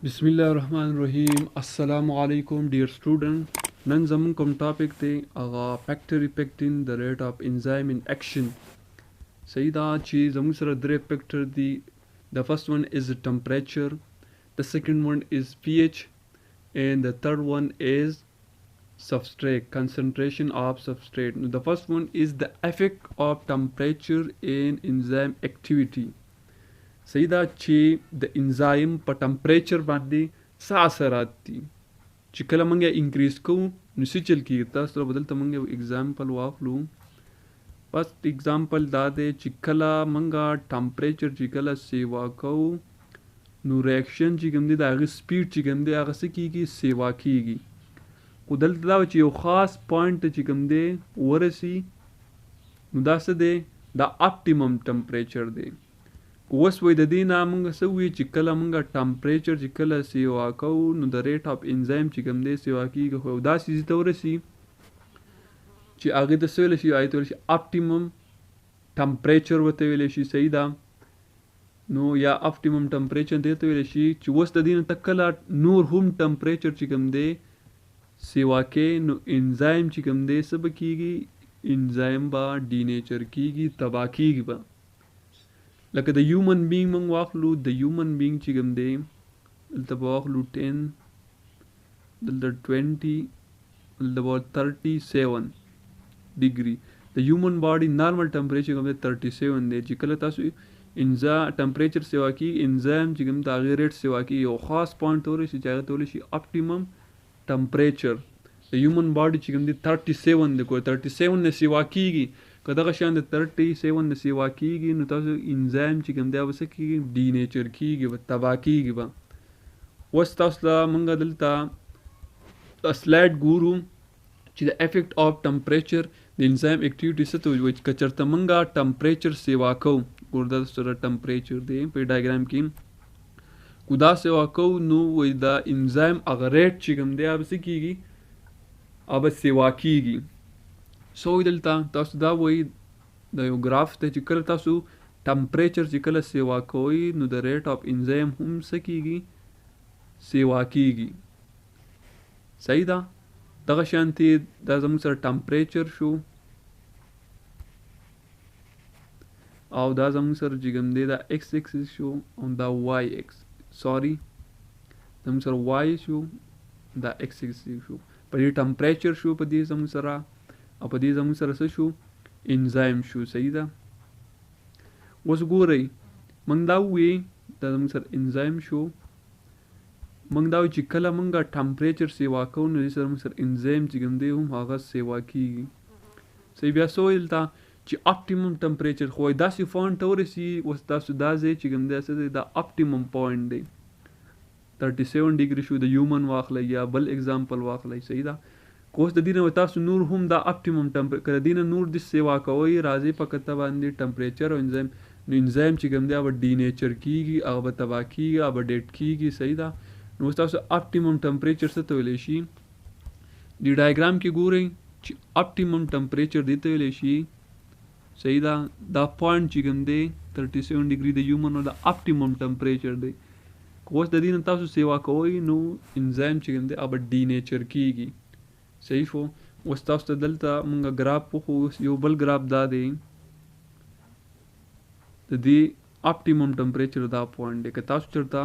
Bismillahirrahmanirrahim. Assalamu alaikum, dear student. Nan zaman kom topic te aga factory pectin, the rate of enzyme in action. Sayida chi zamu sara dre factor di. The first one is the temperature, the second one is pH, and the third one is substrate, concentration of substrate. The first one is the effect of temperature in enzyme activity. Sayida چې د انزایم په ټمپریچر باندې څه اثرات دي چې کله موږ یې انکریز کوو نو څه چل کېږي. تاسو سره به دلته موږ یو اګزامپل واخلو. فرسټ اګزامپل دا دی چې کله موږ ټمپریچر چې کله سیوا کوو نو ریاکشن چې کوم دی د هغې سپیډ چې کوم دی هغه څه کېږي سیوا کېږي. خو دلته دا چې یو خاص پوینټ ته چې کوم دی ورسي نو دا څه دی دا اپټیمم ټمپریچر دی. اوس وای د دې نه موږ څه وایو چې کله موږ ټمپریچر چې کله سیوا کوو نو د ریټ اف انزایم چې کوم دی سیوا کېږي. خو داسې ځای ته ورسي چې هغې ته څه ویلی شي هغې ته ویلی شي اپټیمم ټمپریچر ورته ویلی شي. صحیح ده نو یا اپټیمم ټمپریچر دې ته ویلی شي چې اوس د دې نه ته کله نور هم ټمپریچر چې کوم دی سیوا کوې نو انزایم چې کوم دی څه به کېږي انزایم به ډینیچر کېږي تباه کېږي به. لکه د هیومن بینګ موږ واخلو د هیومن بینګ چې کوم دی دلته به واخلو 10 دلته 20 دلته به 37 ډیګري. د هیومن باډي نارمل ټمپریچر کوم دی 37 دی. چې کله تاسو ټمپریچر سیوا کېږي انزایم چې کوم د هغې ریټ سیوا کېږي یو خاص پوینټ ته ورسي چې هغې ته ویلی شي اپټیمم ټمپریچر. د هیومن باډي چې کوم دی 37 دی. کو 37 نه سیوا کېږي که دغه شان د 37 نه سیوا کېږي نو تاسو انزایم چې کوم دی به څه کېږي ډینیچر کېږي به تباه کېږي به. اوس تاسو ته موږ دلته سلایډ ګورو چې د افیکټ آف ټمپریچر د انزایم اکټیویټي څه ته وایي. که چېرته موږ ټمپریچر سیوا کوو ګور دا سره ټمپریچر دی په ډایګرام کې کو دا سیوا کوو نو وایي دا انزایم هغه ریټ چې کوم دی به څه کېږي به سیوا کېږي. سو دلته تاسو دا وایي د یو ګراف ته چې کله تاسو ټمپریچر چې کله سیوا کوئ نو د ریټ آف انزایم هم څه کېږي سیوا کېږي. صحیح ده دغه شانتې دا زموږ سره ټمپریچر شو او دا زموږ سره چې کوم دی دا ایکس ایکسس شو او دا وای ایکس سوري زموږ سره وای شو دا ایکس ایکسس شو. په دې ټمپریچر شو په دې زموږ سره او په دې زموږ سره څه شو انزایم شو. صحیح ده اوس ګورئ موږ دا ووایي دا زموږ سره انزایم شو. موږ دا وایو چې کله موږ ټمپریچر سیوا کوو نو دې سره موږ سره انزایم چې کوم دی هم هغه سیوا کېږي. صحیح بیا څه وایي دلته چې اپټیمم ټمپریچر خو وایي داسې پوینټ ته ورسي اوس تاسو دا ځای چې کوم دی څه دی دا اپټیمم پوینټ دی 37 ډیګري شو. د هیومن واخلئ یا بل اګزامپل واخلئ. صحیح ده اوس د دې نه تاسو نور هم دا اپټیمم ټمپریچر که د دې نه نور د سیوا کوئ راځئ په کته باندې ټمپریچر او انزایم نو انزایم چې کوم دی هغه به ډینیچر کېږي هغه به تباه کېږي هغه به ډیټ کېږي. صحیح ده نو اوس تاسو اپټیمم ټمپریچر څه ته ویلی شي د ډایګرام کې ګورئ چې اپټیمم ټمپریچر دې ته ویلی شي. صحیح ده دا پوینټ چې کوم دی 37 ډیګري د هیومن او دا اپټیمم ټمپریچر دی. اوس د دې نه تاسو سیوا کوئ نو انزایم چې کوم دی هغه به ډینیچر کېږي. صحیح شو. اوس تاسو ته دلته موږ ګراف وښو یو بل ګراف دا دی د دې اپټیمم ټمپریچر دا پوینټ دی. که تاسو چېرته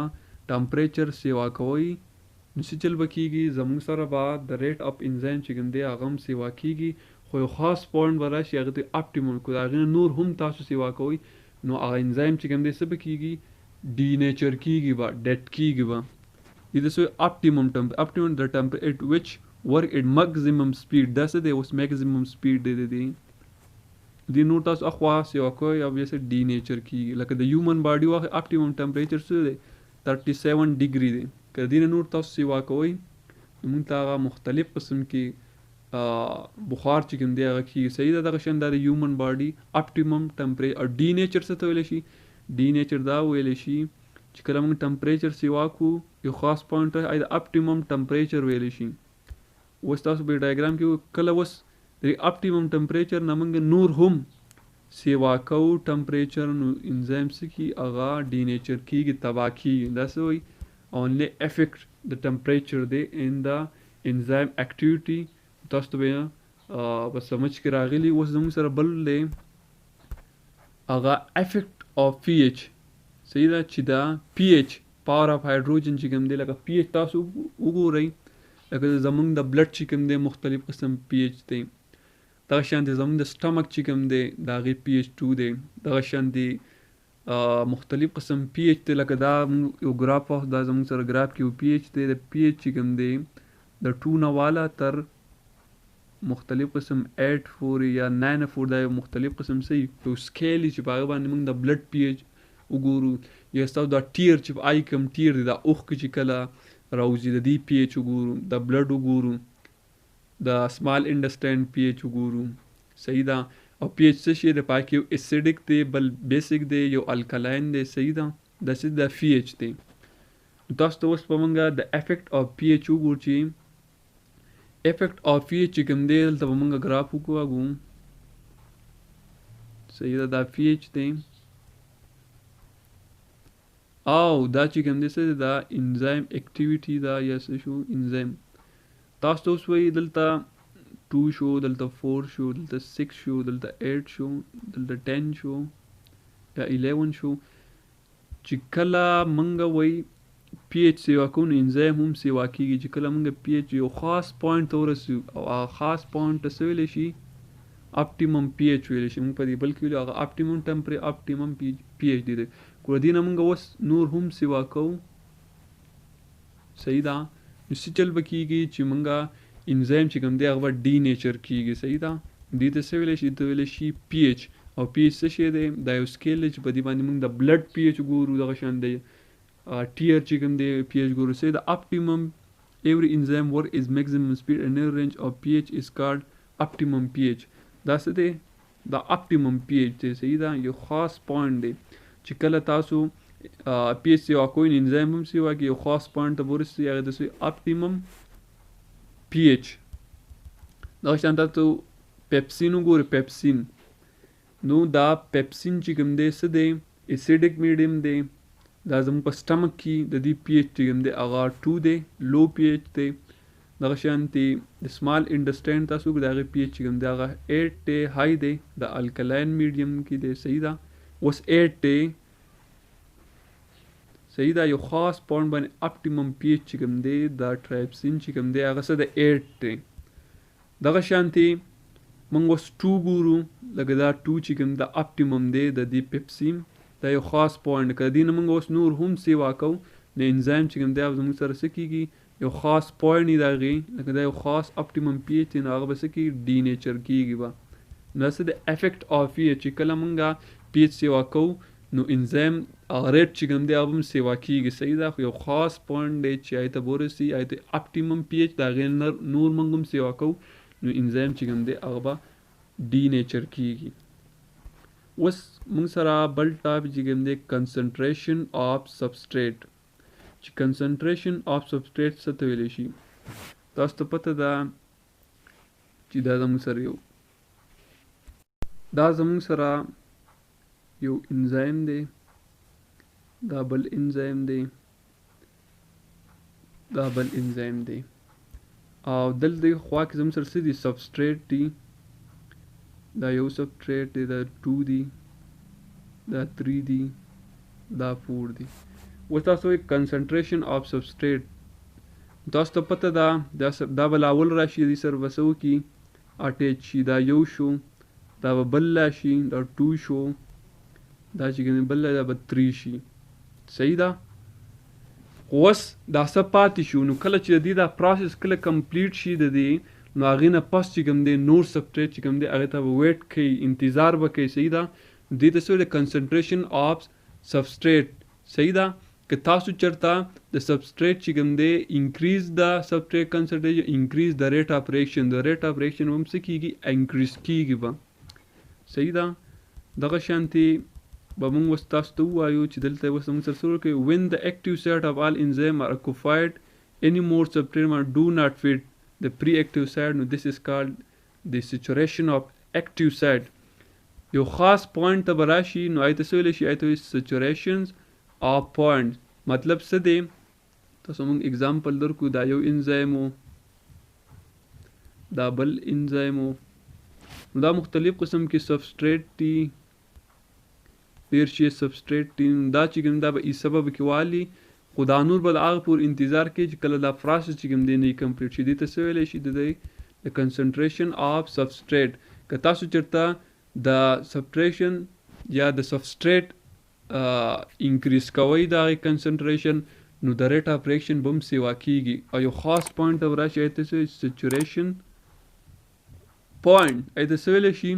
ټمپریچر سیوا کوئ نو څه چل به کېږي زموږ سره به د ریټ اف انزایم چې کوم دی هغه هم سیوا کېږي خو یو خاص پوینټ به راشي هغه ته اپټیمم که د هغې نه نور هم تاسو سیوا کوئ نو هغه انزایم چې کوم دی څه به کېږي ډینیچر کېږي به ډیټ کېږي به. دې ته څه اپټیمم د ټمپریچر وچ work at maximum speed دا څه دی اوس میکزیمم سپیډ دی د دې نور تاسو اخوا سیوا کوئ او بیا څه ډینیچر کېږي. لکه د هیومن باډي واخلئ اپټیمم ټمپریچر څه دی 37 ډیګري دی. که د دې نه نور تاسو سیوا کوئ نو موږ ته هغه مختلف قسم کې بخار چې کوم دی هغه کېږي. صحیح ده دغه شان دا د هیومن باډي اپټیمم ټمپریچر او ډینیچر څه ته ویلی شي ډینیچر دا ویلی شي چې کله موږ ټمپریچر سیوا کړو یو خاص پوینټ د اپټیمم ټمپریچر ویلی شي. اوس تاسو په ډایګرام کې کله اوس د اپټیمم ټمپریچر نه موږ نور هم سیوا کوو ټمپریچر نو انزایم څه کېږي هغه ډینیچر کېږي تباه کېږي. دا څه وایي only affect the temperature دی in the enzyme activity. تاسو ته به په سمجھ کې راغلی. اوس زموږ سره بل دی هغه افیکټ آف پی ایچ. صحیح ده چې دا پی ایچ پاور آف هایډروجن چې کوم دی لکه پی ایچ تاسو وګورئ لکه زمونږ د بلډ چې کوم دی مختلف قسم پی ایچ دی. دغه شانتې زمونږ د سټمک چې کوم دی د هغې پی ایچ 2 دی. دغه شانتې مختلف قسم پی ایچ دی لکه دا یو ګراف دا زمونږ سره ګراف کې یو پی ایچ دی. د پی ایچ چې کوم دی د 2 نه والا تر مختلف قسم 8 پورې یا 9 پورې دا یو مختلف قسم سي یو سکیل چې په هغه باندې موږ د بلډ پی ایچ وګورو. یا ستاسو دا ټیر چې په آی کم ټیر دی دا اوښکې چې کله راوځي د دې پی ایچ وګورو. د بلډ وګورو. د سمال انډسټاین پی ایچ وګورو. صحیح ده. او پی ایچ څه شی دی په کې یو اسیډک دی بل بیسک دی یو الکلاین دی. صحیح ده. داسې د پی ایچ دی. تاسو ته اوس به موږ د افیکټ آف پی ایچ وګورو چې افیکټ آف پی ایچ چې کوم دی دلته به موږ ګراف وګورو. صحیح ده. دا پی ایچ دی او دا چې کوم دی څه دی دا انزایم اکټیویټي دا یا څه شو انزایم. تاسو ته اوس وایي دلته 2 شو دلته 4 شو دلته 6 شو دلته 8 شو دلته 10 شو یا 11 شو. چې کله موږ وایي پی ایچ سیوا کوو نو انزایم هم سیوا کېږي. چې کله موږ پی ایچ یو خاص پوینټ ته ورسوو او هغه خاص پوینټ ته څه ویلی شي اپټیمم پی ایچ ویلی شي. موږ په دې بل کې ویلو هغه اپټیمم اپټیمم پی ایچ دی. کله دې نه موږ اوس نور هم سیوا کوو. صحیح ده. نو څه چل به کېږي چې موږ انزایم چې کوم دی هغه به ډي نیچر کېږي. صحیح ده. دې ته څه ویلی شي ته ویلی شي پی ایچ. او پی ایچ څه شی دی دا یو سکیل دی چې په دې باندې موږ د بلډ پی ایچ ګورو. دغه شان دی ټیر چې کوم دی پی ایچ ګورو. صحیح ده. اپټیمم every enzyme work is maximum speed and near range of pH is called optimum pH. دا څه دی دا اپټیمم پی ایچ دی. صحیح ده. یو خاص پوینټ دی چې کله تاسو پی ایچ سیوا کوئ انزایم هم سیوا کوي. یو خاص پوینټ ته ورسېږي هغه ته څه اپټیمم پی ایچ. دغه شان تاسو پیپسین وګورئ. پیپسین نو دا پیپسین چې کوم دی څه دی اسیډک میډیم دی. دا زموږ په سټمک کې د دې پی ایچ چې کوم دی هغه 2 دی لو پی ایچ دی. دغه شانتې د سمال انډسټاین تاسو د هغې پی ایچ چې کوم دی هغه 8 دی های دی د الکلاین میډیم کې دی. صحیح ده. اوس 8 دی. صحیح ده. یو خاص پوینټ باندې اپټیمم پی ایچ چې کوم دی دا ټرایپسین چې کوم دی هغه څه د 8 دی. دغه شانتې موږ اوس 2 ګورو لکه دا 2 چې کوم دا اپټیمم دی د دې پیپسین دا یو خاص پوینټ. که دې نه موږ اوس نور هم سیوا کوو نو انزایم چې کوم دی زموږ سره څه کېږي یو خاص پوینټ دی د هغې لکه دا یو خاص اپټیمم پی ایچ دی نو هغه به څه کېږي ډي نیچر کېږي به. نو څه د افیکټ آف پی ایچ چې کله موږ پی ایچ سیوا کوو نو انزایم ریټ چې کوم دی هغه هم سیوا کېږي. صحیح ده. خو یو خاص پوینټ دی چې هغې ته به ورسي هغې ته اپټیمم پی ایچ د هغې نور موږ هم سیوا کوو نو انزایم چې کوم دی هغه به ډي نیچر کېږي. اوس موږ سره بل ټاپک چې کوم دی کنسنټریشن آف سبسټریټ. چې کنسنټریشن آف سبسټریټ څه ته ویلی شي تاسو ته پته ده چې دا زموږ سره یو انزایم دی. دا بل انزایم دی. دا بل انزایم دی. او دلته خوا کې زموږ سره څه دي سبسټریټ دی. دا یو سبسټریټ دی. دا 2 دی. دا 3 دی. دا 4 دی. اوس تاسو وایي کنسنټریشن آف سبسټریټ تاسو ته پته ده دا به لاول راشي دې سره به څه وکړي اټیچ شي. دا یو شو دا به بل راشي دا 2 شو دا چې کوم بل دا به 3 شي. صحیح ده. اوس دا څه پاتې شو نو کله چې د دې دا پروسس کله کمپلیټ شي د دې نو هغې نه پس چې کوم دی نور سبسټریټ چې کوم دی هغې ته به ویټ کوي انتظار به کوي. صحیح ده. دې ته څه ویل کنسنټریشن آف سبسټریټ. صحیح ده. که تاسو چېرته د سبسټریټ چې کوم دی انکریز د سبسټریټ کنسنټریشن انکریز د ریټ آف ریاکشن د ریټ آف ریاکشن هم څه کېږي انکریز کېږي به. صحیح ده. دغه شانتې به موږ اوس تاسو ته ووایو چې دلته اوس موږ سره څه وکړو when the active site of all enzyme are occupied any more substrate do not fit the pre-active site. نو this is called the saturation of active site. یو خاص پوینټ ته به راشي نو هغې ته څه ویلی شي هغې ته وایي سچوریشنز آف پوینټ. مطلب څه دی تاسو موږ اگزامپل درکو دا یو انزایم و دا بل انزایم و دا مختلف قسم کې سبسټریټ دي پیرشي سبسټریټ دي دا چې کوم دا به ای سبب کې والی خو دا نور به د هغه پور انتظار کوي چې کله دا پروسس چې کوم دی نه کمپلیټ شي دې ته څه ویلی شي د کنسنټریشن آف سبسټریټ که تاسو چېرته د سبټریشن یا د سبسټریټ انکریز کوئ د هغې کنسنټریشن نو د ریټ اف ریاکشن به هم سیوا کېږي او یو خاص پوینټ ته به راشي ته سیچوریشن پوینټ ته څه ویلی شي